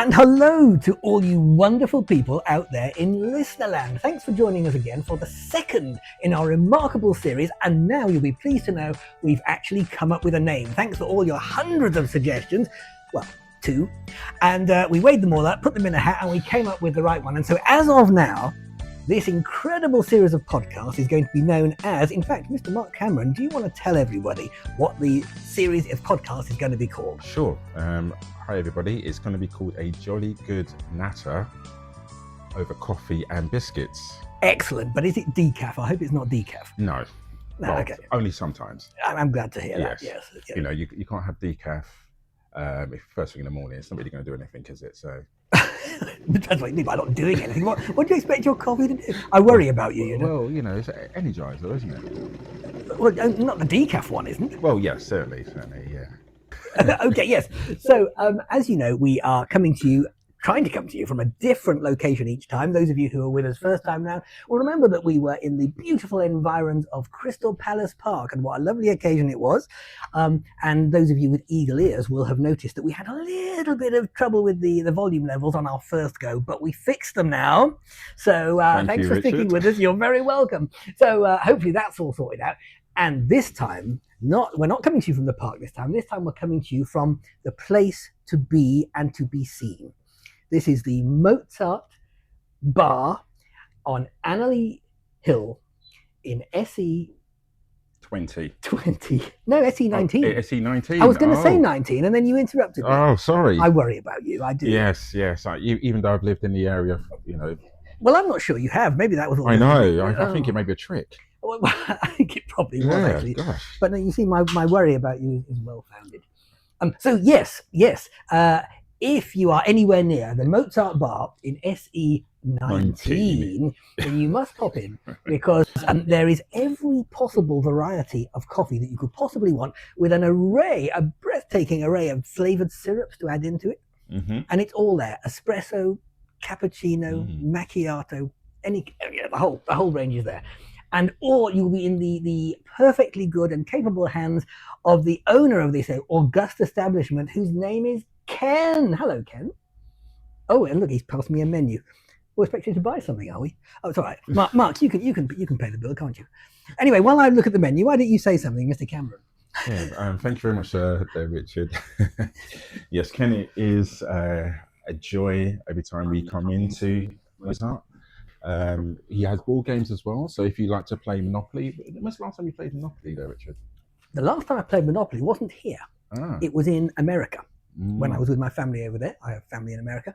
And hello to all you wonderful people out there in Listenerland. Thanks for joining us again for the second in our remarkable series. And now you'll be pleased to know we've actually come up with a name. Thanks for all your hundreds of suggestions. Well, 2. And we weighed them all up, put them in a hat, and we came up with the right one. And so as of now, this incredible series of podcasts is going to be known as, in fact, Mr. Mark Cameron, do you want to tell everybody what the series of podcasts is going to be called? Sure. Hi, everybody. It's going to be called A Jolly Good Natter over coffee and biscuits. Excellent. But is it decaf? I hope it's not decaf. No. No, well, okay. only sometimes. I'm glad to hear that, yes. You know, you can't have decaf if first thing in the morning. It's not really going to do anything, is it? So... That's what you mean by not doing anything. What do you expect your coffee to do? I worry about you, you know. Well, you know, it's an energizer, isn't it? Well, not the decaf one, isn't it? Well, yes, certainly, yeah. Okay, yes. So, as you know, we are trying to come to you from a different location each time. Those of you who are with us first time now will remember that we were in the beautiful environs of Crystal Palace Park, and what a lovely occasion it was. And those of you with eagle ears will have noticed that we had a little bit of trouble with the volume levels on our first go, but we fixed them now. So thanks for sticking with us. You're very welcome. So hopefully that's all sorted out. And this time, we're not coming to you from the park this time. This time we're coming to you from the place to be and to be seen. This is the Mozart bar on Annerley Hill in SE 20. No, SE 19. SE 19. I was going to say 19, and then you interrupted me. Oh, sorry. I worry about you. I do. Yes. Even though I've lived in the area, you know. Well, I'm not sure you have. Maybe that was all. I know. I think it may be a trick. Well, I think it probably was actually. Gosh. But no, you see, my worry about you is well founded. So yes. If you are anywhere near the Mozart bar in SE 19, then you must pop in, because there is every possible variety of coffee that you could possibly want, with a breathtaking array of flavored syrups to add into it. Mm-hmm. And it's all there: espresso, cappuccino, macchiato, the whole range is there. And or you'll be in the perfectly good and capable hands of the owner of this august establishment, whose name is Ken. Hello, Ken. Oh, and look, he's passed me a menu. We're expecting to buy something, are we? Oh, it's all right. Mark, you can pay the bill, can't you? Anyway, while I look at the menu, why don't you say something, Mr. Cameron? Yeah, thank you very much, Richard. Yes, Ken is a joy every time we come into Mozart. He has board games as well, so if you like to play Monopoly. When's the last time you played Monopoly there, Richard? The last time I played Monopoly wasn't here. It was in America. When I was with my family over there. I have family in America.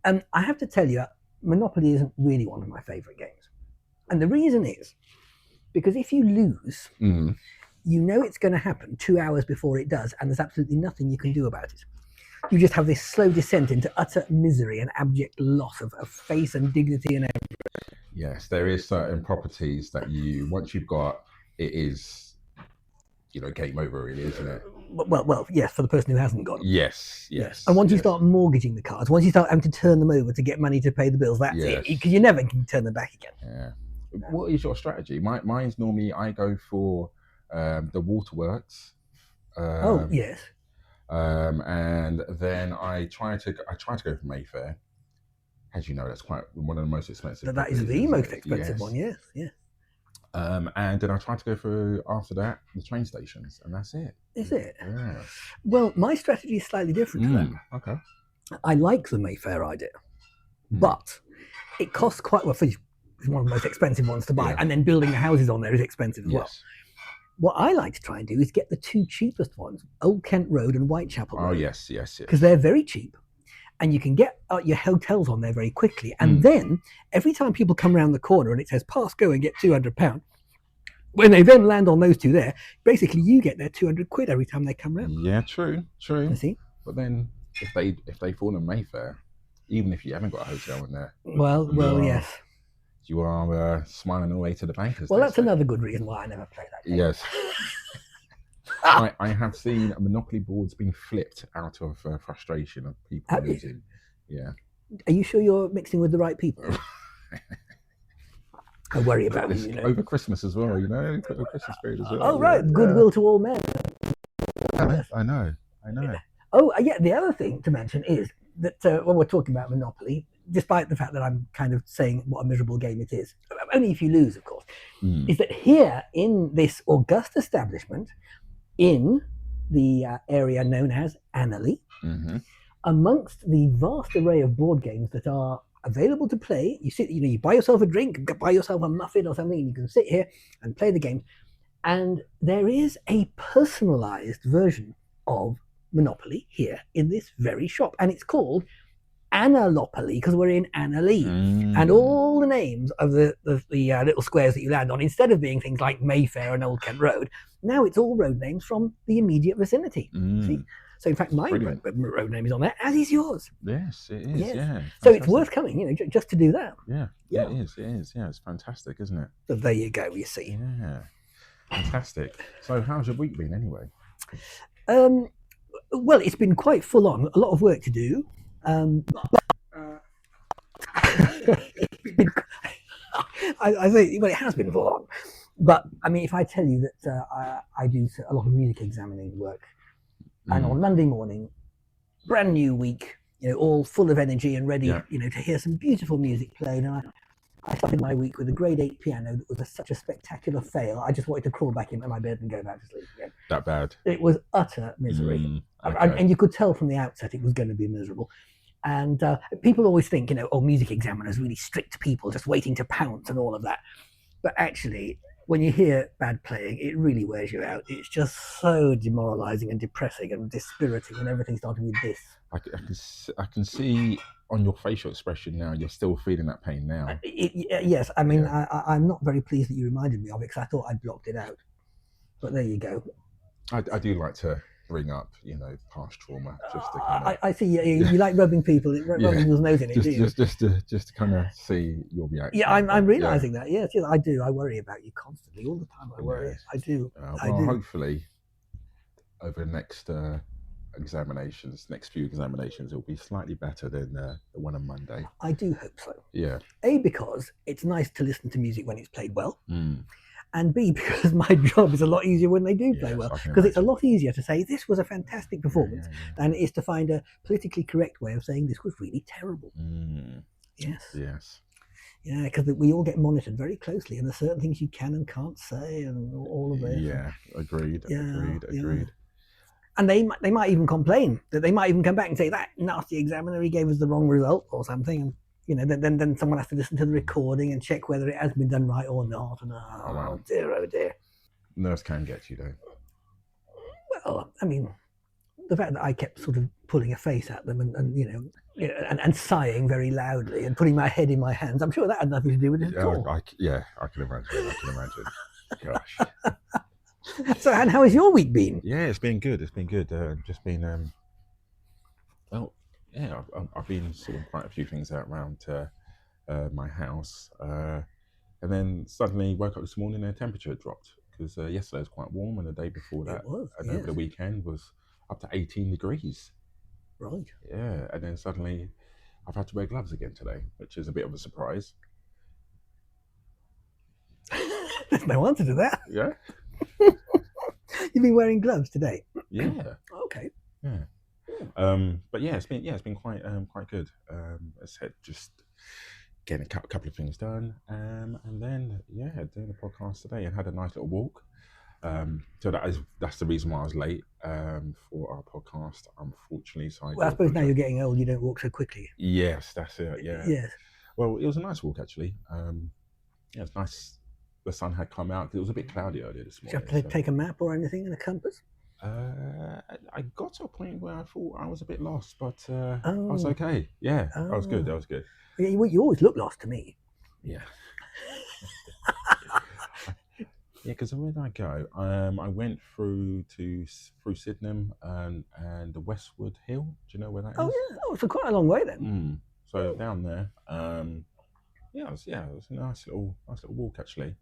And I have to tell you, Monopoly isn't really one of my favorite games. And the reason is because if you lose, you know it's going to happen 2 hours before it does, and there's absolutely nothing you can do about it. You just have this slow descent into utter misery and abject loss of face and dignity and everything. Yes, there is certain properties that once you've got, it is, game over, really, isn't it? Well, yes, for the person who hasn't got them. Yes. And once you start mortgaging the cards, once you start having to turn them over to get money to pay the bills, that's it, because you never can turn them back again. Yeah. What is your strategy? Mine's normally I go for the waterworks. Yes. And then I try to go for Mayfair. As you know, that's quite one of the most expensive. That is the most expensive one, yes. And then I try to go for, after that, the train stations, and that's it. Is it? Yeah. Well, my strategy is slightly different to that. Okay. I like the Mayfair idea, but it costs quite well. It's one of the most expensive ones to buy, and then building the houses on there is expensive as well. What I like to try and do is get the 2 cheapest ones, Old Kent Road and Whitechapel Road. Oh, yes. Because they're very cheap. And you can get your hotels on there very quickly. And then every time people come around the corner and it says, pass, go and get £200, when they then land on those 2 there, basically you get their 200 quid every time they come round. Yeah, true. You see? But then if they fall in Mayfair, even if you haven't got a hotel in there. Well, yes. You are smiling away to the bankers. Well, that's another good reason why I never play that game. Yes. I have seen Monopoly boards being flipped out of frustration of people losing. Yeah. Are you sure you're mixing with the right people? I worry about you. Over Christmas as well, over Christmas period as well. Oh, right. Goodwill to all men. I know. Oh, yeah. The other thing to mention is that when we're talking about Monopoly, despite the fact that I'm kind of saying what a miserable game it is, only if you lose, of course, is that here in this august establishment in the area known as Annalee, amongst the vast array of board games that are available to play, you buy yourself a drink, buy yourself a muffin or something, and you can sit here and play the game. And there is a personalized version of Monopoly here in this very shop, and it's called Analopoly because we're in Annalee, and all the names of the little squares that you land on, instead of being things like Mayfair and Old Kent Road, now it's all road names from the immediate vicinity. See? So in fact, my road name is on there, as is yours. Yes, it is. Yes. Yeah. So it's worth coming, just to do that. Yeah. It is. It is. Yeah, it's fantastic, isn't it? So there you go. You see. Yeah. Fantastic. So how's your week been anyway? Well, it's been quite full on. A lot of work to do. I say, well, it has been full on. But I mean, if I tell you that I do a lot of music examining work, and on Monday morning, brand new week, all full of energy and ready, to hear some beautiful music played. And I started my week with a grade 8 piano that was such a spectacular fail. I just wanted to crawl back into my bed and go back to sleep again. That bad? It was utter misery. And you could tell from the outset it was going to be miserable. And people always think, music examiners, really strict people just waiting to pounce and all of that. But actually, when you hear bad playing, it really wears you out. It's just so demoralizing and depressing and dispiriting when everything's starting with this. I can see on your facial expression now, you're still feeling that pain now. Yes, I mean, I'm not very pleased that you reminded me of it because I thought I'd blocked it out. But there you go. I do like to bring up, past trauma, just to kind of... I see you like rubbing people's nose in it, do you? Just to kind of see your reaction. Yeah, I'm realising that. Yes, I do. I worry about you constantly, all the time. I worry. Yes. I do. I do. Hopefully, over the next few examinations, it'll be slightly better than the one on Monday. I do hope so. Yeah. A, because it's nice to listen to music when it's played well. And B, because my job is a lot easier when they do play well. Because it's a lot easier to say, this was a fantastic performance, than it is to find a politically correct way of saying this was really terrible. Yes. Yeah, because we all get monitored very closely, and there's certain things you can and can't say, and all of this. Yeah, agreed. And they might even complain. That they might even come back and say, that nasty examiner, he gave us the wrong result or something. And then someone has to listen to the recording and check whether it has been done right or not. And oh dear. Nerves can get you, though. Well, I mean, the fact that I kept sort of pulling a face at them and sighing very loudly and putting my head in my hands, I'm sure that had nothing to do with it at all. I can imagine. Gosh. So, and how has your week been? Yeah, it's been good. Just been, I've been sorting quite a few things out around my house, and then suddenly woke up this morning and the temperature dropped because yesterday was quite warm, and the day before that, over the weekend, was up to 18 degrees. Right. Yeah, and then suddenly I've had to wear gloves again today, which is a bit of a surprise. There's no answer to that. Yeah. You've been wearing gloves today? Yeah. Okay. Yeah. But yeah, it's been quite good. As I said, just getting a couple of things done, and then doing the podcast today, and had a nice little walk. So that's the reason why I was late for our podcast, unfortunately. So I suppose now you're getting old, you don't walk so quickly. Yes, that's it. Yeah. Yes. Well, it was a nice walk actually. It was nice. The sun had come out because it was a bit cloudy earlier this morning. Did you have to take a map or anything and a compass? I got to a point where I thought I was a bit lost, but I was okay. Yeah, that was good. Yeah, you always look lost to me. Yeah. Yeah, because where did I go? I went through Sydenham and the Westwood Hill. Do you know where that is? Oh yeah, for quite a long way then. So down there, it was a nice little walk actually.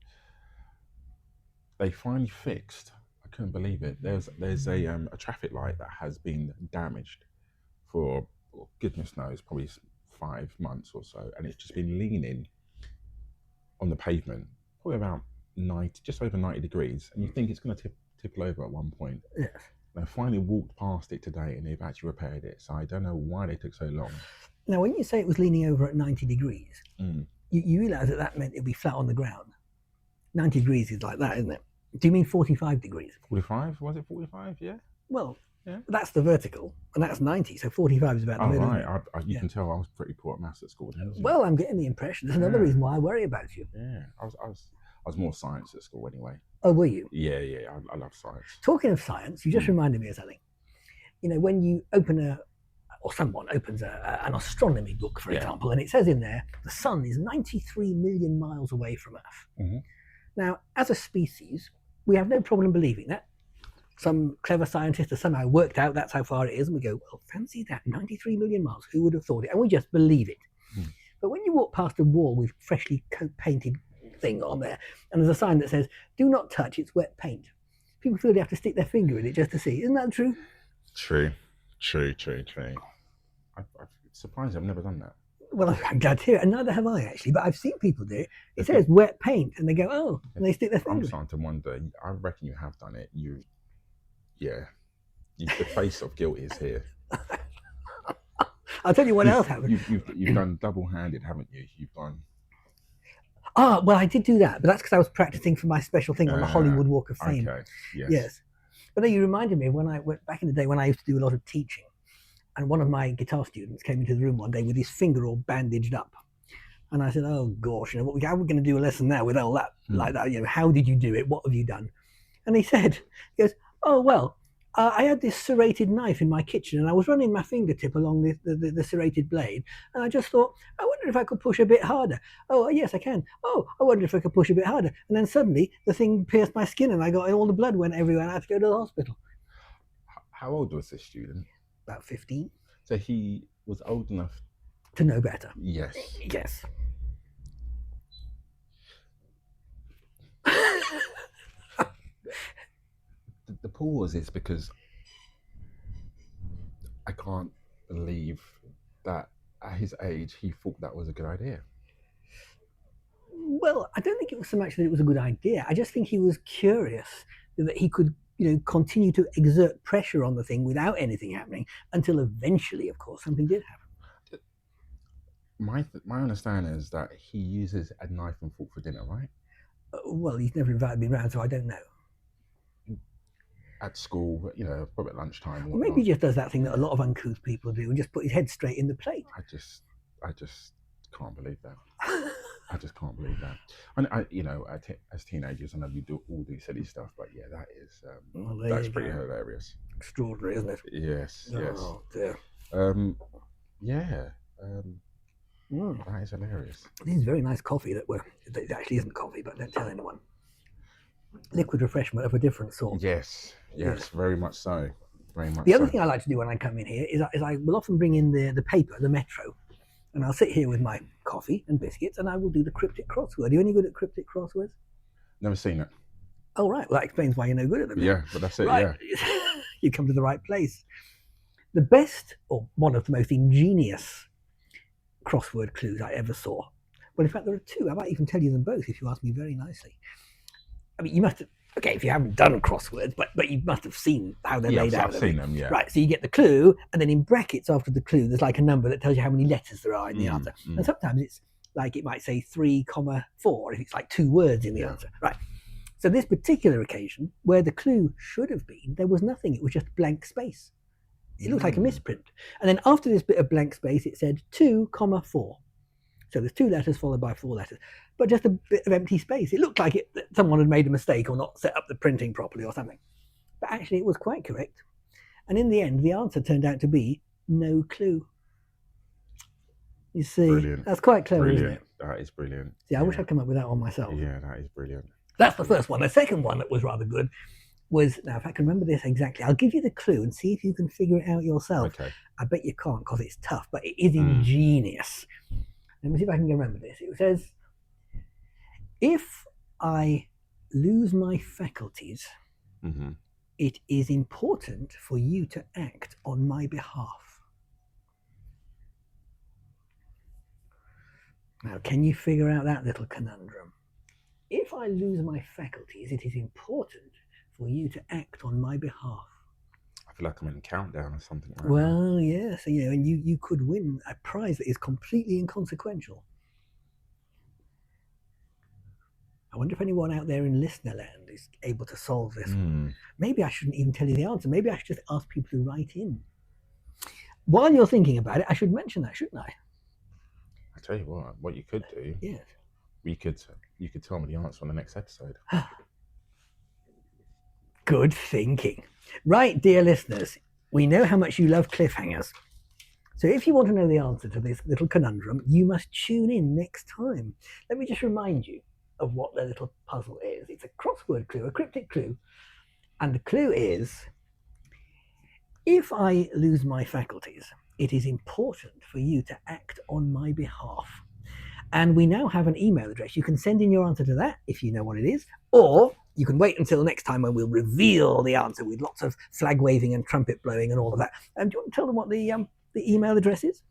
They finally fixed. I couldn't believe it. There's a traffic light that has been damaged for goodness knows probably 5 months or so, and it's just been leaning on the pavement, probably about just over 90 degrees, and you think it's going to tipple over at one point. Yes. I finally walked past it today, and they've actually repaired it. So I don't know why they took so long. Now, when you say it was leaning over at 90 degrees, Mm. you realise that meant it'd be flat on the ground. 90 degrees is like that, isn't it? Do you mean 45 degrees? 45? Was it 45? Yeah. Well, Yeah. that's the vertical, and that's 90, so 45 is about the middle. Right. You can tell I was pretty poor at maths at school. Well, I'm getting the impression. There's another reason why I worry about you. Yeah, I was more science at school anyway. Oh, were you? Yeah. I love science. Talking of science, you just reminded me of something. You know, when you open someone opens an astronomy book, for example, and it says in there, the sun is 93 million miles away from Earth. Mm-hmm. Now, as a species, we have no problem believing that. Some clever scientist has somehow worked out that's how far it is, and we go, well, fancy that, 93 million miles, who would have thought it? And we just believe it. But when you walk past a wall with freshly painted thing on there, and there's a sign that says, do not touch, it's wet paint, people feel they have to stick their finger in it just to see. Isn't that true? True. I'm surprised I've never done that. Well, I'm glad to hear it, and neither have I actually, but I've seen people do it. It says wet paint, and they go, oh, and they stick their finger in it. I'm starting to wonder, I reckon you have done it. The face of guilt is here. I'll tell you what else happened. You've done double-handed, haven't you? You've done... Well, I did do that, but that's because I was practicing for my special thing on the Hollywood Walk of Fame. Okay, yes. But no, you reminded me of when I went back in the day when I used to do a lot of teaching, and one of my guitar students came into the room one day with his finger all bandaged up. And I said, oh gosh, how are we going to do a lesson now with all that, like that? How did you do it? What have you done? And he goes, oh, well, I had this serrated knife in my kitchen, and I was running my fingertip along the serrated blade, and I just thought, I wonder if I could push a bit harder. Oh, yes, I can. Oh, I wonder if I could push a bit harder. And then suddenly the thing pierced my skin, and all the blood went everywhere, and I had to go to the hospital. How old was this student? About 15. So he was old enough to know better. Yes. Yes. The pause is because I can't believe that at his age he thought that was a good idea. Well, I don't think it was so much that it was a good idea. I just think he was curious that he could, continue to exert pressure on the thing without anything happening until eventually, of course, something did happen. My understanding is that he uses a knife and fork for dinner, right? Well, he's never invited me around, so I don't know. At school, probably at lunchtime. Or maybe he just does that thing that a lot of uncouth people do and just put his head straight in the plate. I just can't believe that. I just can't believe that. And as teenagers, I know you all do silly stuff, but yeah, that is that's pretty hilarious. Extraordinary, isn't it? Yes. Oh dear. That is hilarious. This is very nice coffee that it actually isn't coffee, but don't tell anyone. Liquid refreshment of a different sort. Yes, very much so. Very much. The other thing I like to do when I come in here is I will often bring in the paper, the Metro, and I'll sit here with my coffee and biscuits, and I will do the cryptic crossword. Are you any good at cryptic crosswords? Never seen it. Oh, right. Well, that explains why you're no good at them. Yeah, but that's it, right. Yeah. You come to the right place. The best, or one of the most ingenious crossword clues I ever saw. Well, in fact, there are two. I might even tell you them both if you ask me very nicely. I mean, you must have, okay, if you haven't done crosswords, but you must have seen how they're laid out. I've seen them, yeah. Right, so you get the clue, and then in brackets after the clue, there's like a number that tells you how many letters there are in the answer. And sometimes it's like, it might say 3,4, if it's like 2 words in the answer. Right. So this particular occasion, where the clue should have been, there was nothing. It was just blank space. It looked like a misprint. And then after this bit of blank space, it said 2,4. So there's 2 letters followed by 4 letters, but just a bit of empty space. It looked like someone had made a mistake or not set up the printing properly or something. But actually it was quite correct. And in the end, the answer turned out to be no clue. You see, brilliant. That's quite clever, brilliant. Isn't it? That is brilliant. Yeah, I wish I'd come up with that one myself. Yeah, that is brilliant. That's the first one. The second one that was rather good was, now if I can remember this exactly, I'll give you the clue and see if you can figure it out yourself. Okay. I bet you can't because it's tough, but it is ingenious. Let me see if I can remember this. It says, if I lose my faculties, it is important for you to act on my behalf. Now, can you figure out that little conundrum? If I lose my faculties, it is important for you to act on my behalf. I feel like I'm in a countdown or something right now. Well, yeah, so and you could win a prize that is completely inconsequential. I wonder if anyone out there in listener land is able to solve this. Maybe I shouldn't even tell you the answer. Maybe I should just ask people to write in. While you're thinking about it, I should mention that, shouldn't I? I tell you what you could do. Yes. You could tell me the answer on the next episode. Good thinking. Right, dear listeners, we know how much you love cliffhangers. So if you want to know the answer to this little conundrum, you must tune in next time. Let me just remind you of what the little puzzle is. It's a crossword clue, a cryptic clue. And the clue is, if I lose my faculties, it is important for you to act on my behalf. And we now have an email address. You can send in your answer to that if you know what it is, or you can wait until next time when we'll reveal the answer with lots of flag waving and trumpet blowing and all of that. Do you want to tell them what the email address is?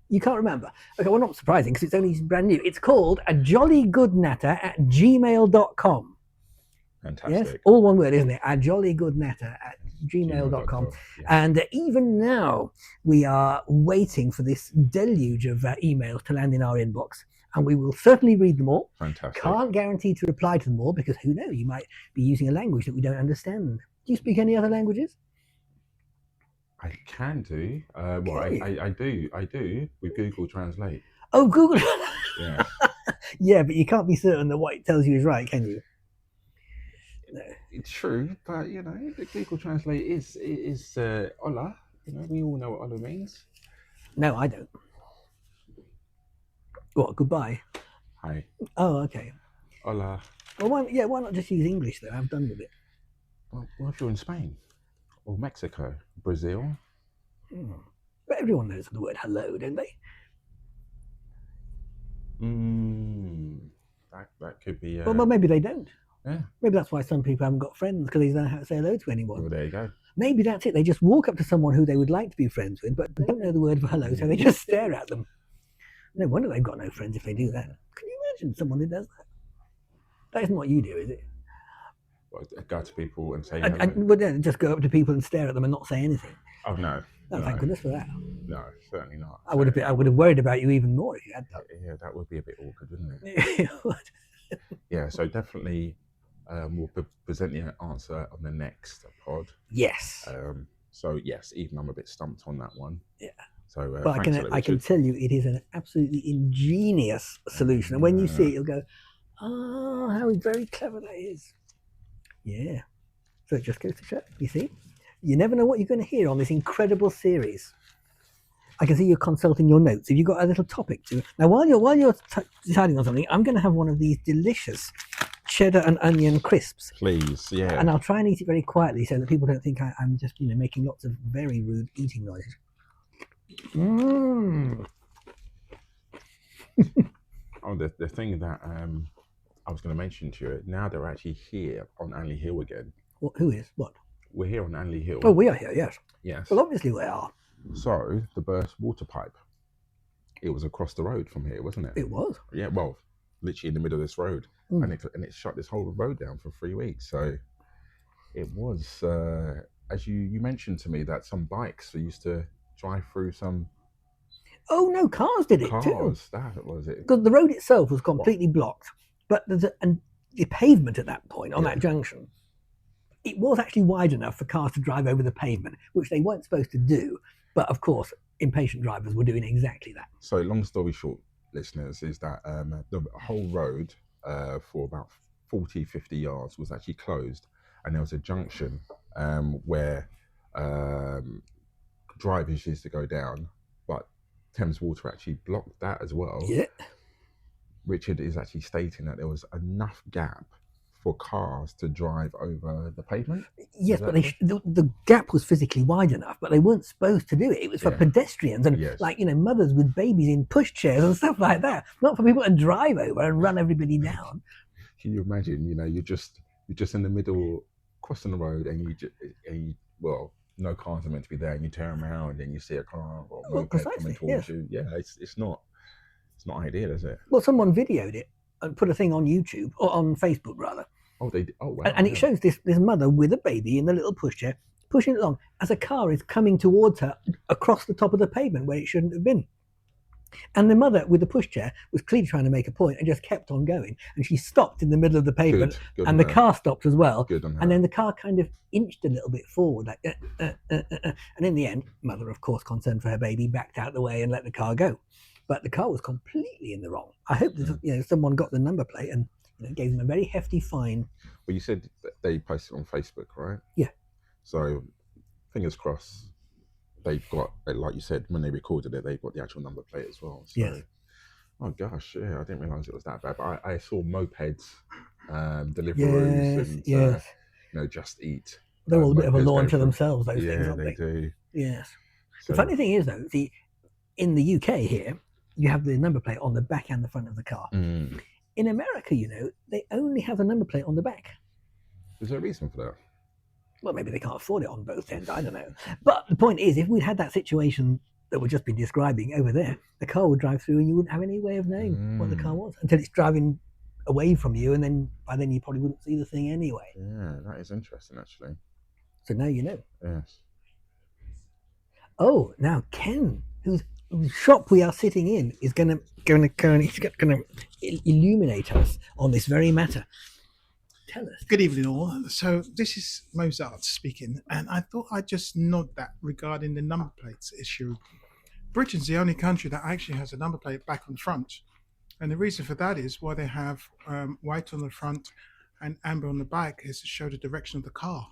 You can't remember. Okay, well, not surprising because it's only brand new. It's called ajollygoodnatter@gmail.com. Fantastic. Yes, all one word, isn't it? ajollygoodnatter@gmail.com. Yeah. And even now, we are waiting for this deluge of emails to land in our inbox. And we will certainly read them all. Fantastic. Can't guarantee to reply to them all because who knows, you might be using a language that we don't understand. Do you speak any other languages? I can do. I do with Google Translate. Oh, Google. Yeah. Yeah, but you can't be certain that what it tells you is right, can you? No. It's true, but the Google Translate is hola. We all know what hola means. No, I don't. What? Goodbye. Hi. Oh, okay. Hola. Well, why not just use English though? I'm done with it. Well, if you're in Spain or Mexico, Brazil. But everyone knows the word hello, don't they? That could be. Well, maybe they don't. Yeah. Maybe that's why some people haven't got friends, because they don't know how to say hello to anyone. Well, there you go. Maybe that's it. They just walk up to someone who they would like to be friends with, but don't know the word for hello, so they just stare at them. No wonder they've got no friends if they do that. Can you imagine someone who does that? That isn't what you do, is it? Well, go to people and say hello. Well, then just go up to people and stare at them and not say anything. Oh no. No, thank goodness for that. No, certainly not. I would have worried about you even more if you had that. Yeah, that would be a bit awkward, wouldn't it? It would. Yeah, so definitely we'll present the answer on the next pod. Yes. So yes, even I'm a bit stumped on that one. Yeah. So, but I can tell you, it is an absolutely ingenious solution, and when you see it, you'll go, "Oh, how very clever that is!" Yeah. So it just goes to show. You see, you never know what you're going to hear on this incredible series. I can see you're consulting your notes. Have you got a little topic to? Now, while you're deciding on something, I'm going to have one of these delicious cheddar and onion crisps. Please, yeah. And I'll try and eat it very quietly so that people don't think I'm just making lots of very rude eating noises. Oh, the thing that I was going to mention to you, now they're actually here on Anley Hill again. Who is? What? We're here on Anley Hill. Oh, we are here, yes. Yes. Well, obviously we are. So, the burst water pipe, it was across the road from here, wasn't it? It was. Yeah, well, literally in the middle of this road. And it shut this whole road down for 3 weeks. So, it was, as you mentioned to me, that some bikes used to drive through some... Oh, no, cars did it too. That was it. Because the road itself was completely blocked. But the pavement at that point, on that junction, it was actually wide enough for cars to drive over the pavement, which they weren't supposed to do. But, of course, impatient drivers were doing exactly that. So, long story short, listeners, is that the whole road for about 40, 50 yards was actually closed. And there was a junction where drivers used to go down, but Thames Water actually blocked that as well. Yeah. Richard is actually stating that there was enough gap for cars to drive over the pavement. Yes, but the gap was physically wide enough, but they weren't supposed to do it. It was for pedestrians and mothers with babies in pushchairs and stuff like that, not for people to drive over and run everybody down. Can you imagine? You're just in the middle, crossing the road, and no cars are meant to be there, and you turn around and you see a car or a moped coming towards you. Yeah, it's not ideal, is it? Well, someone videoed it and put a thing on YouTube, or on Facebook rather. Oh, they did. Oh, wow. And it shows this mother with a baby in the little pushchair pushing it along as a car is coming towards her across the top of the pavement where it shouldn't have been. And the mother with the pushchair was clearly trying to make a point and just kept on going. And she stopped in the middle of the pavement, Good and the car stopped as well. Good on her. And then the car kind of inched a little bit forward, like, and in the end, mother, of course, concerned for her baby, backed out the way and let the car go. But the car was completely in the wrong. I hope that someone got the number plate and gave them a very hefty fine. Well, you said that they posted on Facebook, right? Yeah. So, fingers crossed. They've got, like you said, when they recorded it, they've got the actual number plate as well. So, yes. Oh gosh, yeah, I didn't realise it was that bad. But I saw mopeds, Deliveroo's, and Just Eat. They're all a bit of a law unto themselves, those things, aren't they do. Yes. So, the funny thing is, though, in the UK here, you have the number plate on the back and the front of the car. In America, they only have the number plate on the back. Is there a reason for that? Well, maybe they can't afford it on both ends. I don't know. But the point is, if we'd had that situation that we've just been describing over there, the car would drive through and you wouldn't have any way of knowing what the car was until it's driving away from you, and then by then you probably wouldn't see the thing anyway. Yeah, that is interesting, actually. So now you know. Yes. Oh, now Ken, whose shop we are sitting in, is going to illuminate us on this very matter. Tell us. Good evening, all. So this is Mozart speaking, and I thought I'd just note that regarding the number plates issue. Britain's the only country that actually has a number plate back on the front, and the reason for that is why they have white on the front and amber on the back is to show the direction of the car,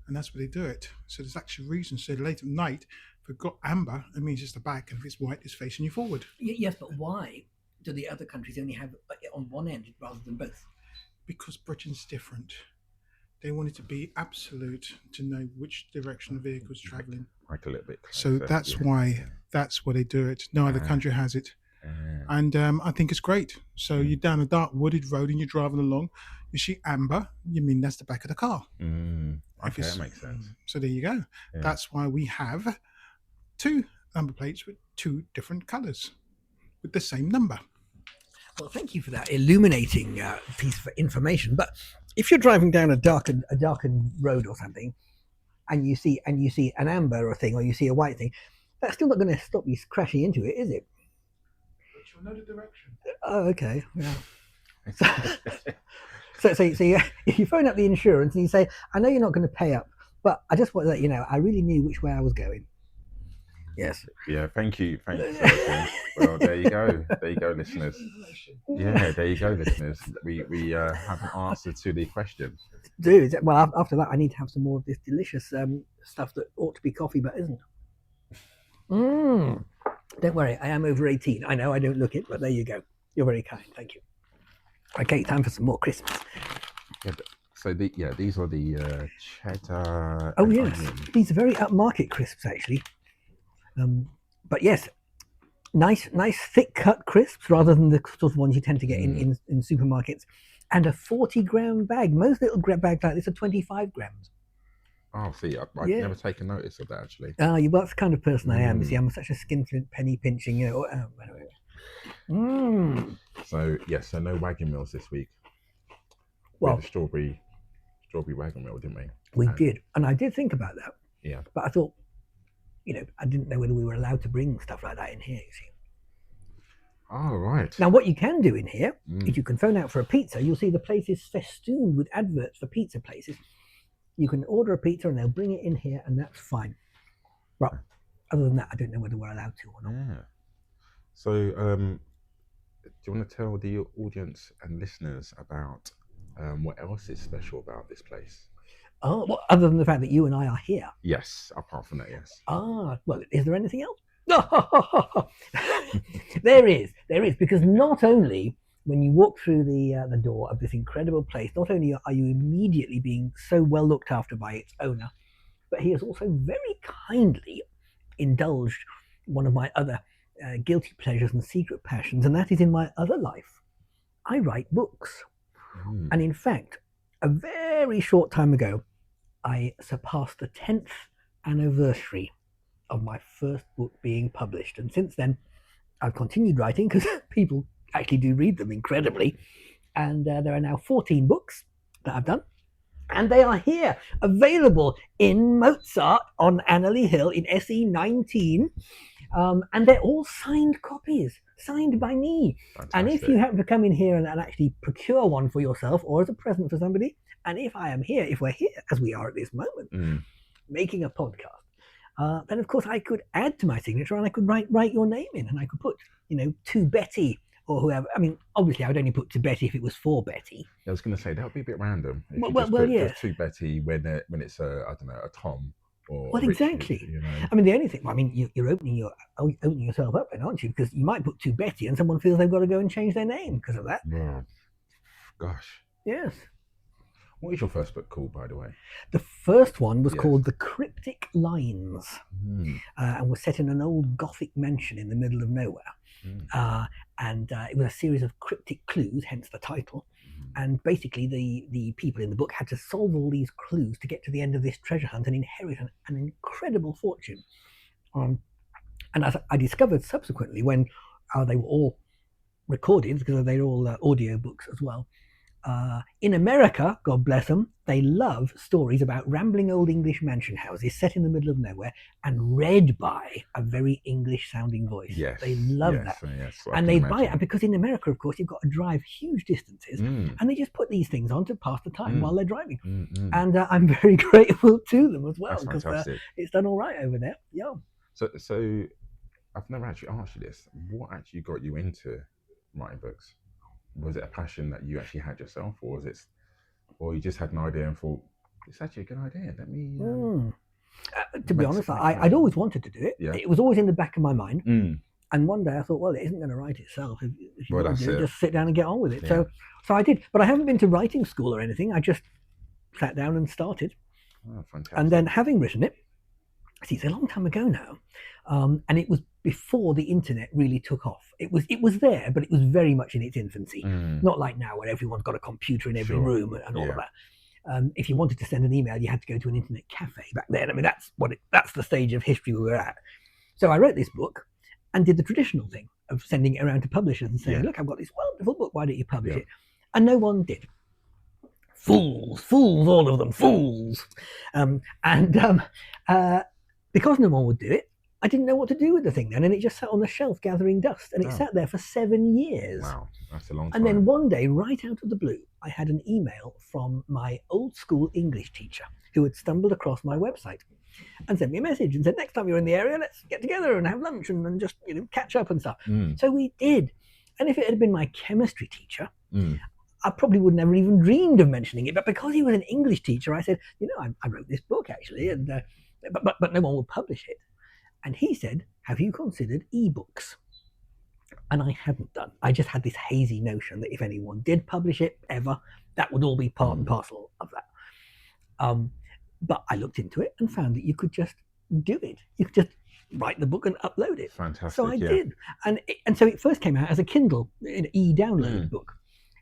and that's why they do it. So there's actually reasons. So late at night, if we've got amber, it means it's the back, and if it's white, it's facing you forward. Yes, but why do the other countries only have it on one end rather than both? Because Britain's different. They want it to be absolute to know which direction the vehicle is traveling. Like a little bit closer, so that's why they do it. No other country has it. And I think it's great. So you're down a dark wooded road and you're driving along, you see amber, you mean that's the back of the car. Okay, that makes sense. So there you go. Yeah. That's why we have two number plates with two different colours with the same number. Well, thank you for that illuminating piece of information. But if you're driving down a darkened road or something, and you see an amber or thing, or you see a white thing, that's still not going to stop you crashing into it, is it? But you'll know the direction. Oh, okay. Yeah. so you phone up the insurance and you say, I know you're not going to pay up, but I just want to let you know I really knew which way I was going. Yes. Yeah, thank you. Well, there you go, listeners. Yeah, there you go, listeners. We have an answer to the question. Dude, well, after that, I need to have some more of this delicious stuff that ought to be coffee but isn't. Don't worry, I am over 18. I know I don't look it, but there you go. You're very kind. Thank you. Okay, time for some more crisps. Yeah, so these are the cheddar. Oh yes, these are very upmarket crisps actually. But yes, nice thick cut crisps rather than the sort of ones you tend to get in supermarkets, and a 40-gram bag. Most little bags like this are 25 grams. Oh, see, I've never taken notice of that actually. Well, that's the kind of person I am. See, I'm such a skinflint, penny pinching. So yes, so no wagon meals this week. Well, we had a strawberry wagon meal, didn't we? We did, and I did think about that. Yeah, but I thought, I didn't know whether we were allowed to bring stuff like that in here, you see. Oh, right. Now, what you can do in here is you can phone out for a pizza. You'll see the place is festooned with adverts for pizza places. You can order a pizza and they'll bring it in here, and that's fine. Well, other than that, I don't know whether we're allowed to or not. Yeah. So, do you want to tell the audience and listeners about what else is special about this place? Oh, well, other than the fact that you and I are here. Yes, apart from that, yes. Well, is there anything else? There is, because not only when you walk through the door of this incredible place, not only are you immediately being so well looked after by its owner, but he has also very kindly indulged one of my other guilty pleasures and secret passions, and that is in my other life. I write books. And in fact, a very short time ago, I surpassed the 10th anniversary of my first book being published. And since then, I've continued writing because people actually do read them incredibly. And there are now 14 books that I've done. And they are here, available in Mozart on Annerley Hill in SE19. And they're all signed copies, signed by me. Fantastic. And if you happen to come in here and actually procure one for yourself or as a present for somebody, and if we're here, as we are at this moment, making a podcast, then of course I could add to my signature and I could write your name in, and I could put, to Betty or whoever. I mean, obviously I would only put to Betty if it was for Betty. I was going to say that would be a bit random. If Well, you just well, put yes. just to Betty when it's a, I don't know, a Tom or Well, a Richie, exactly. I mean, the only thing, you're opening yourself up then, aren't you? Because you might put to Betty and someone feels they've got to go and change their name because of that. Well, gosh. Yes. What is your first book called, by the way? The first one was called The Cryptic Lines, and was set in an old Gothic mansion in the middle of nowhere. And it was a series of cryptic clues, hence the title. And basically, the people in the book had to solve all these clues to get to the end of this treasure hunt and inherit an incredible fortune. And as I discovered subsequently, when they were all recorded, because they're all audio books as well, in America, God bless them, they love stories about rambling old English mansion houses set in the middle of nowhere and read by a very English-sounding voice. Yes, they love that. Yes, and they buy it, because in America, of course, you've got to drive huge distances, and they just put these things on to pass the time while they're driving. And I'm very grateful to them as well, because it's done all right over there. Yeah. So I've never actually asked you this. What actually got you into writing books? Was it a passion that you actually had yourself, or you just had an idea and thought, it's actually a good idea, let me... to be honest, I'd always wanted to do it. Yeah. It was always in the back of my mind. And one day I thought, well, it isn't going to write itself. If you want to do it, just sit down and get on with it. Yeah. So I did. But I haven't been to writing school or anything. I just sat down and started. Oh, fantastic. And then having written it, see, it's a long time ago now, and it was before the internet really took off. It was there, but it was very much in its infancy. Not like now, where everyone's got a computer in every room and all of that. If you wanted to send an email, you had to go to an internet cafe back then. I mean, that's the stage of history we were at. So I wrote this book and did the traditional thing of sending it around to publishers and saying, look, I've got this wonderful book, why don't you publish it? And no one did. Fools, all of them, fools. Because no one would do it, I didn't know what to do with the thing then, and it just sat on the shelf gathering dust, and it sat there for 7 years. Wow, that's a long time. And then one day, right out of the blue, I had an email from my old school English teacher who had stumbled across my website and sent me a message and said, next time you're in the area, let's get together and have lunch and just catch up and stuff. So we did. And if it had been my chemistry teacher, I probably would never even dreamed of mentioning it. But because he was an English teacher, I said, I wrote this book actually, and but no one will publish it. And he said, have you considered ebooks? And I hadn't done. I just had this hazy notion that if anyone did publish it ever, that would all be part and parcel of that. But I looked into it and found that you could just do it. You could just write the book and upload it. Fantastic. So I did. And so it first came out as a Kindle, an e-download book.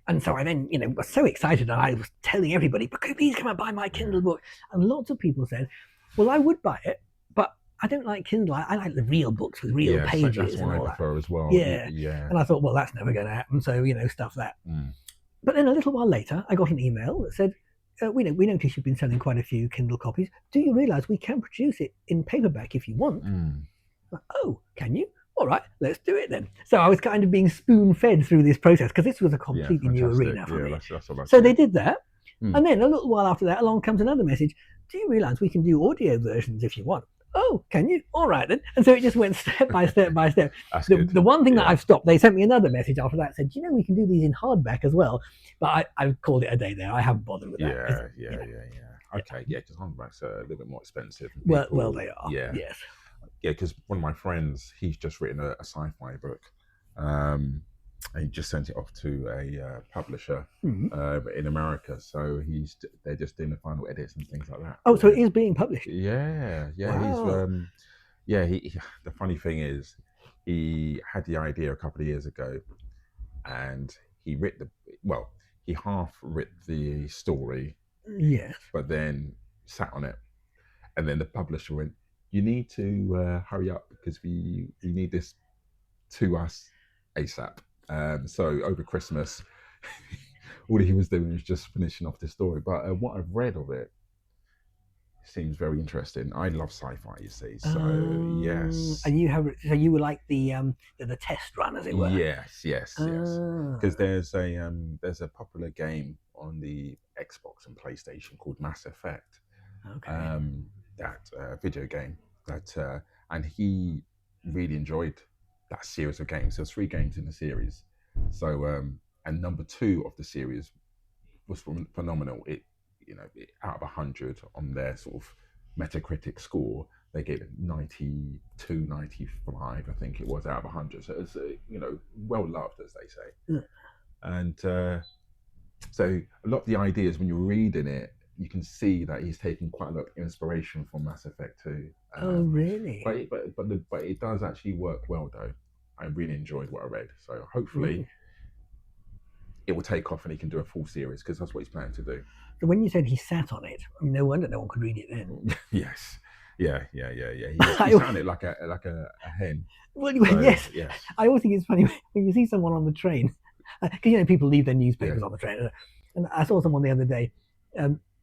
And so I then, was so excited, and I was telling everybody, but please come and buy my Kindle book. And lots of people said, well, I would buy it, but I don't like Kindle. I like the real books with real pages. That's and what all I prefer that. as well. Yeah. And I thought, well, that's never going to happen. So, stuff that. But then a little while later, I got an email that said, we noticed you've been selling quite a few Kindle copies. Do you realize we can produce it in paperback if you want? Like, oh, can you? All right, let's do it then. So I was kind of being spoon-fed through this process, because this was a completely new arena for me. So they did that. And then a little while after that, along comes another message. Do you realize we can do audio versions if you want? Oh, can you? All right then. And so it just went step by step by step. The one thing that I've stopped, they sent me another message after that, said, we can do these in hardback as well. But I've called it a day there. I haven't bothered with that. Yeah. Okay, because hardbacks are a little bit more expensive. Well, they are. Yeah. Yes. Yeah, because one of my friends, he's just written a sci-fi book. And he just sent it off to a publisher in America. So they're just doing the final edits and things like that. Oh, so it is being published? Yeah. Wow. He the funny thing is, he had the idea a couple of years ago, and he half writ the story. Yes. But then sat on it, and then the publisher went, you need to hurry up, because we need this to us ASAP. So over Christmas, all he was doing was just finishing off the story. But what I've read of it seems very interesting. I love sci-fi, you see. So yes, And you were like the test run, as it were. yes. Ah. Because there's a popular game on the Xbox and PlayStation called Mass Effect. Okay. That video game that and he really enjoyed that series of games. There's 3 games in the series. So and number 2 of the series was phenomenal. It out of 100 on their sort of Metacritic score, they gave it 92, 95, I think it was, out of 100. So it's well loved, as they say. Yeah. And so a lot of the ideas, when you're reading it, you can see that he's taking quite a lot of inspiration from Mass Effect 2. Oh, really? But it does actually work well, though. I really enjoyed what I read. So hopefully it will take off and he can do a full series, because that's what he's planning to do. So when you said he sat on it, I mean, no wonder no one could read it then. Yes. Yeah. He sounded like a hen. Well, So, yes. Yes. I always think it's funny when you see someone on the train, because people leave their newspapers on the train. And I saw someone the other day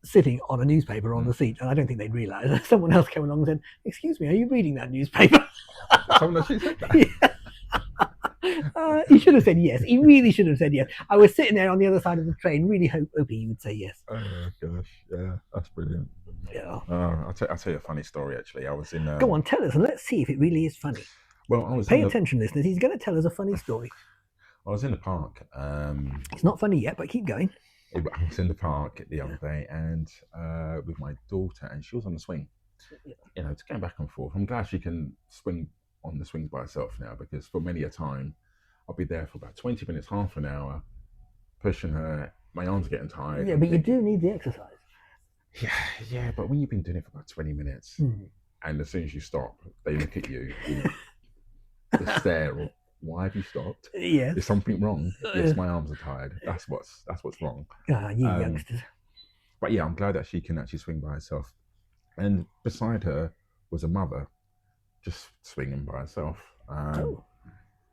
sitting on a newspaper on the seat, and I don't think they'd realise. Someone else came along and said, "Excuse me, are you reading that newspaper?" Someone actually said that. Yeah. He should have said yes. He really should have said yes. I was sitting there on the other side of the train, really hoping he would say yes. Oh gosh, yeah, that's brilliant. Yeah. I'll tell you a funny story. Actually, I was in. Go on, tell us, and let's see if it really is funny. Well, I was. Pay attention, listeners. He's going to tell us a funny story. I was in the park. It's not funny yet, but keep going. I was in the park the other day, and with my daughter, and she was on the swing. It's going back and forth. I'm glad she can swing on the swings by herself now, because for many a time, I'll be there for about 20 minutes, half an hour, pushing her. My arms are getting tired. Yeah, but you do need the exercise. Yeah, but when you've been doing it for about 20 minutes, and as soon as you stop, they look at you with a stare of, "Why have you stopped? Yes. Is something wrong?" Yes, my arms are tired. That's what's wrong. Ah, you youngsters. But yeah, I'm glad that she can actually swing by herself. And beside her was a mother, just swinging by herself.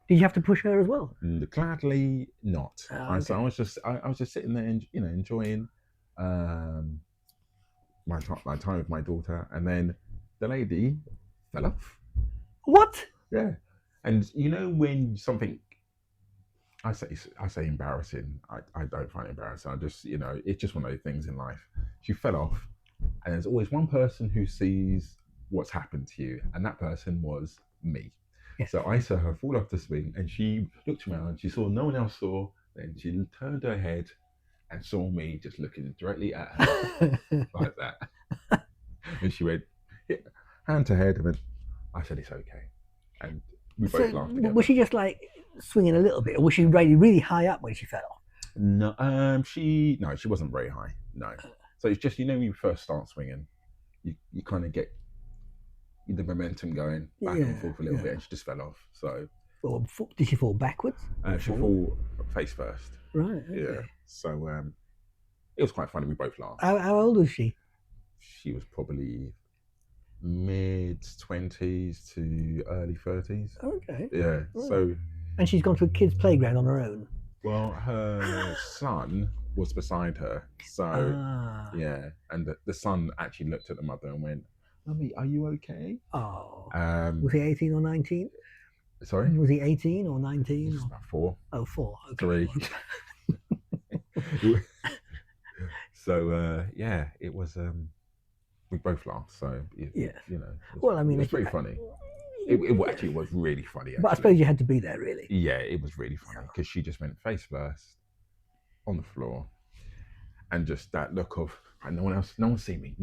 Did you have to push her as well? Gladly not. Okay. So I was just sitting there, and enjoying my time with my daughter, and then the lady fell off. What? Yeah, and when something, I say embarrassing. I don't find it embarrassing. I just it's just one of those things in life. She fell off, and there's always one person who sees what's happened to you, and that person was me. Yes. So I saw her fall off the swing, and she looked around. She saw no one else saw. Then she turned her head and saw me just looking directly at her like that. And she went hand to head, and I said, "It's okay." And we both laughed together. Was she just like swinging a little bit, or was she really, really high up when she fell off? No, she wasn't very high. No. So it's just when you first start swinging, you kind of get the momentum going back and forth a little bit, and she just fell off. So, well, did she fall backwards? She fall face first. Right. Okay. Yeah. So it was quite funny. We both laughed. How old was she? She was probably mid-20s to early 30s. Okay. Yeah. Right. So. And she's gone to a kid's playground on her own. Well, her son was beside her. So yeah, and the son actually looked at the mother and went, "Mummy, are you okay?" Oh. Was he 18 or 19? Sorry? Was he 18 or 19? He was about 4. Oh, 4. Okay. 3. So yeah, it was. We both laughed. So yeah, well, I mean, it was very funny. It actually was really funny. Actually. But I suppose you had to be there, really. Yeah, it was really funny because she just went face first on the floor, and just that look of no one see me,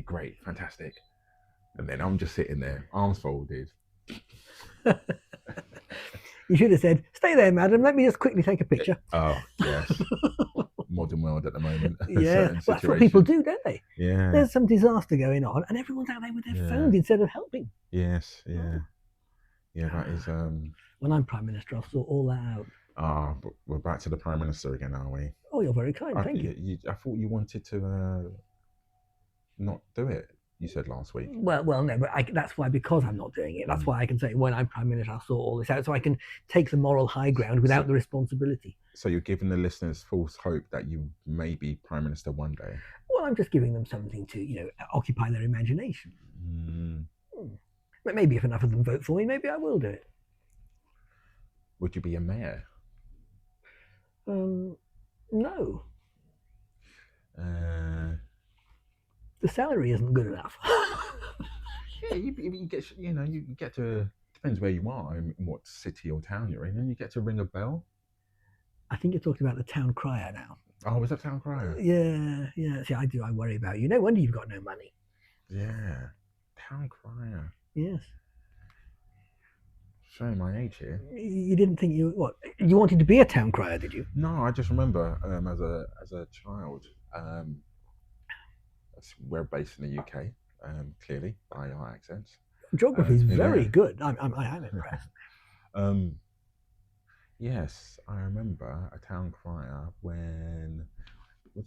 great, fantastic. And then I'm just sitting there, arms folded. You should have said, "Stay there, madam. Let me just quickly take a picture." Oh yes, modern world at the moment. Yeah, well, that's what people do, don't they? Yeah. There's some disaster going on, and everyone's out there with their phones instead of helping. Yes. Yeah. Yeah, that is. When I'm Prime Minister, I'll sort all that out. But we're back to the Prime Minister again, are we? Oh, you're very kind. Thank you. I thought you wanted to not do it. You said last week. Well, no, but that's why, because I'm not doing it. That's why I can say when I'm Prime Minister, I'll sort all this out, so I can take the moral high ground without the responsibility. So you're giving the listeners false hope that you may be Prime Minister one day. Well, I'm just giving them something to, occupy their imagination. But maybe if enough of them vote for me, maybe I will do it. Would you be a mayor? No. Uh, The salary isn't good enough. yeah, you get, you get to, depends where you are, in what city or town you're in, and you get to ring a bell. I think you're talking about the town crier now. Oh, was that town crier? Yeah. See, I worry about you. No wonder you've got no money. Yeah, town crier. Yes. Showing my age here. You didn't think you wanted to be a town crier, did you? No, I just remember as a child. We're based in the UK, clearly by our accents. Geography is very good. I am impressed. Yes, I remember a town crier when.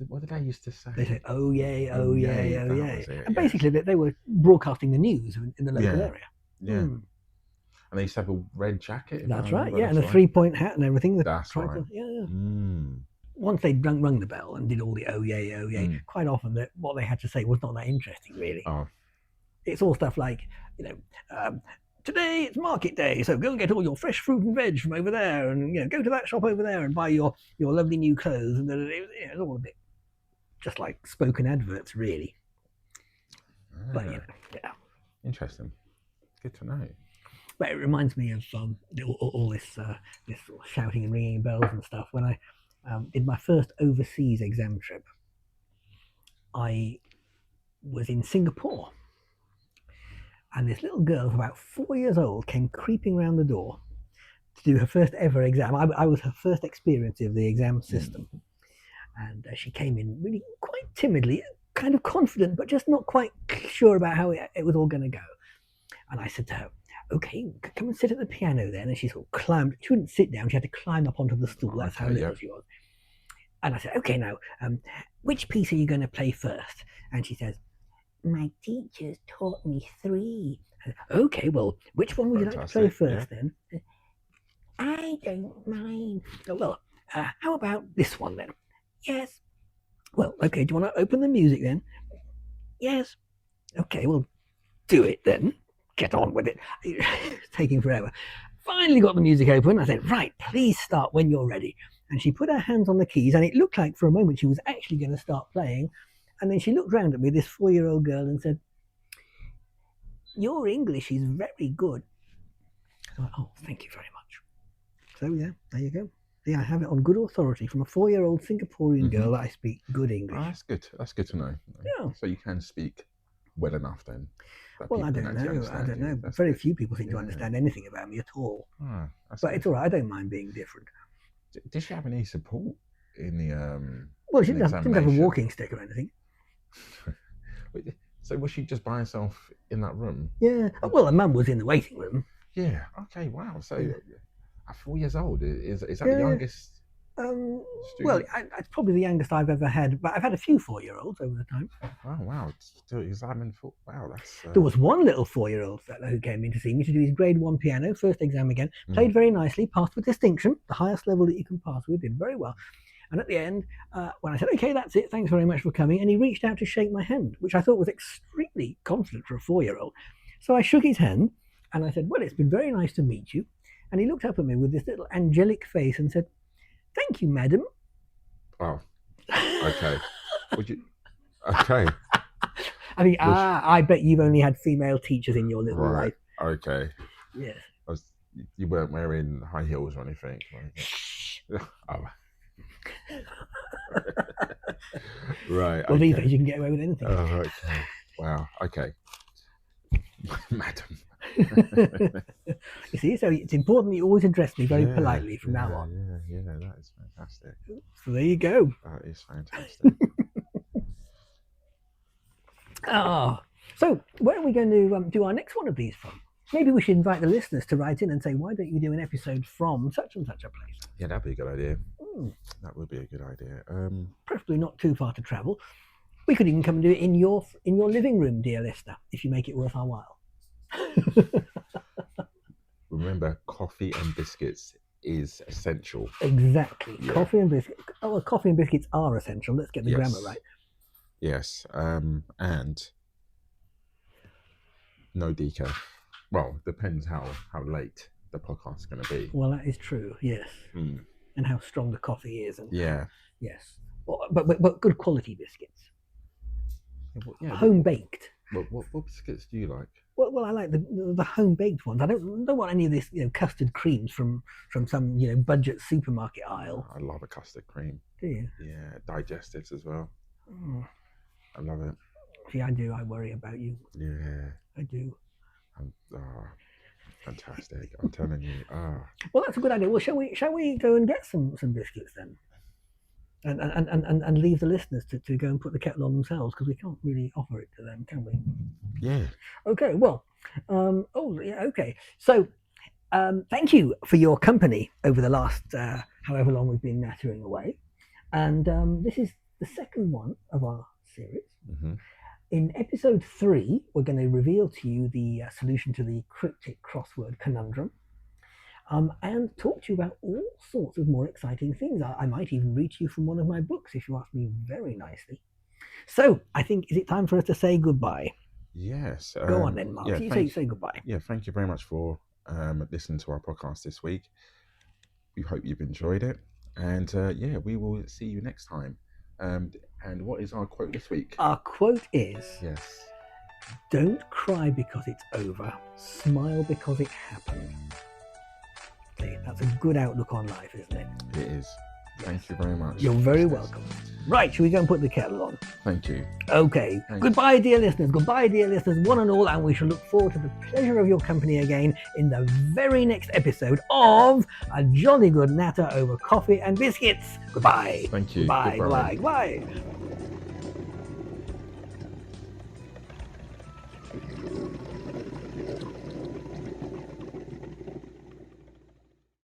What did they used to say? They say, "Oh yay, oh yay, oh yay," and yes. basically they were broadcasting the news in the local area. Yeah. And they used to have a red jacket. That's right. Yeah, and a 3-point hat and everything. That's right. Yeah. Once they'd rung the bell and did all the oh yay, quite often what they had to say was not that interesting, really. Oh. It's all stuff like, today it's market day, so go and get all your fresh fruit and veg from over there, and go to that shop over there and buy your lovely new clothes. And it was all a bit just like spoken adverts, really. But yeah. Interesting. Good to know. But it reminds me of all this sort of shouting and ringing bells and stuff. When I did my first overseas exam trip, I was in Singapore, and this little girl of about 4 years old came creeping round the door to do her first ever exam. I was her first experience of the exam system. And she came in really quite timidly, kind of confident, but just not quite sure about how it was all going to go. And I said to her, "Okay, come and sit at the piano then." And she sort of climbed. She wouldn't sit down. She had to climb up onto the stool. That's how little she was. And I said, "Okay, now, which piece are you going to play first?" And she says, "My teachers taught me 3. I said, "Okay, well, which one would you like to play first then?" "I don't mind." "Oh, well, how about this one then?" "Yes." "Well, okay, do you want to open the music then?" "Yes." "Okay, well, do it then. Get on with it." It's taking forever. Finally got the music open. I said, "Right, please start when you're ready." And she put her hands on the keys, and it looked like for a moment she was actually going to start playing. And then she looked round at me, this 4-year-old girl, and said, "Your English is very good." I went, "Oh, thank you very much." So yeah, there you go. Yeah, I have it on good authority from a 4-year-old Singaporean girl that I speak good English. Oh, that's good. That's good to know. Yeah. So you can speak well enough then. Well, I don't know. Very few people seem to understand anything about me at all. Oh, but it's all right. I don't mind being different. Did she have any support in the Well, she didn't have a walking stick or anything. So was she just by herself in that room? Yeah. Well, her mum was in the waiting room. Yeah. Okay. Wow. So at 4 years old, is that the youngest? Well, it's probably the youngest I've ever had, but I've had a few 4-year-olds over the time. Oh wow! Still examining for wow. That's. There was one little 4-year-old fellow who came in to see me to do his grade 1 piano, first exam again. Played very nicely, passed with distinction, the highest level that you can pass with. Did very well. And at the end, when I said, "Okay, that's it, thanks very much for coming," and he reached out to shake my hand, which I thought was extremely confident for a 4-year-old. So I shook his hand, and I said, "Well, it's been very nice to meet you." And he looked up at me with this little angelic face and said, "Thank you, madam." Wow. Okay. Would you? Okay. I mean, I bet you've only had female teachers in your little life. Okay. Yes. You weren't wearing high heels or anything. Oh. Right. Well, these days you can get away with anything. Oh, okay. Wow. Okay. Madam. You see, so it's important that you always address me very politely from now on. Yeah, that is fantastic. So there you go. That is fantastic. So where are we going to do our next one of these from? Maybe we should invite the listeners to write in and say, "Why don't you do an episode from such and such a place?" Yeah, that'd be a good idea. That would be a good idea. Preferably not too far to travel. We could even come and do it in your living room, dear listener, if you make it worth our while. Remember, coffee and biscuits is essential. Exactly. Yeah. Coffee and biscuits. Oh, well, coffee and biscuits are essential. Let's get the Yes. grammar right. Yes, and no decaf. Well, depends how late the podcast's going to be. Well, that is true. Yes. Mm. And how strong the coffee is, and Yeah. yes, but good quality biscuits, Yeah, home baked. what biscuits do you like? Well, I like the home baked ones. I don't want any of this, custard creams from some budget supermarket aisle. I love a custard cream. Do you? Yeah, digestives as well. Oh, I love it. see, I do. I worry about you. Yeah. I do. Fantastic. I'm telling you. Well, that's a good idea. Well, shall we go and get some biscuits then, and leave the listeners to go and put the kettle on themselves, because we can't really offer it to them, can we? Yeah. Okay. Well. Okay. So, thank you for your company over the last however long we've been nattering away, and this is the second one of our series. Mm-hmm. In episode 3, we're going to reveal to you the solution to the cryptic crossword conundrum, and talk to you about all sorts of more exciting things. I might even read to you from one of my books if you ask me very nicely. So, I think, is it time for us to say goodbye? Yes. Go on then, Mark. Yeah, say goodbye. Yeah, thank you very much for listening to our podcast this week. We hope you've enjoyed it. And yeah, we will see you next time. And what is our quote this week? Our quote is, Yes. don't cry because it's over, smile because it happened. Okay, that's a good outlook on life, isn't it? It is. Thank you very much. You're very welcome. Right, shall we go and put the kettle on? Thank you. Okay. Thanks. Goodbye, dear listeners. Goodbye, dear listeners, one and all, and we shall look forward to the pleasure of your company again in the very next episode of A Jolly Good Natter over coffee and biscuits. Goodbye. Thank you. Goodbye. Goodbye. Goodbye. Goodbye.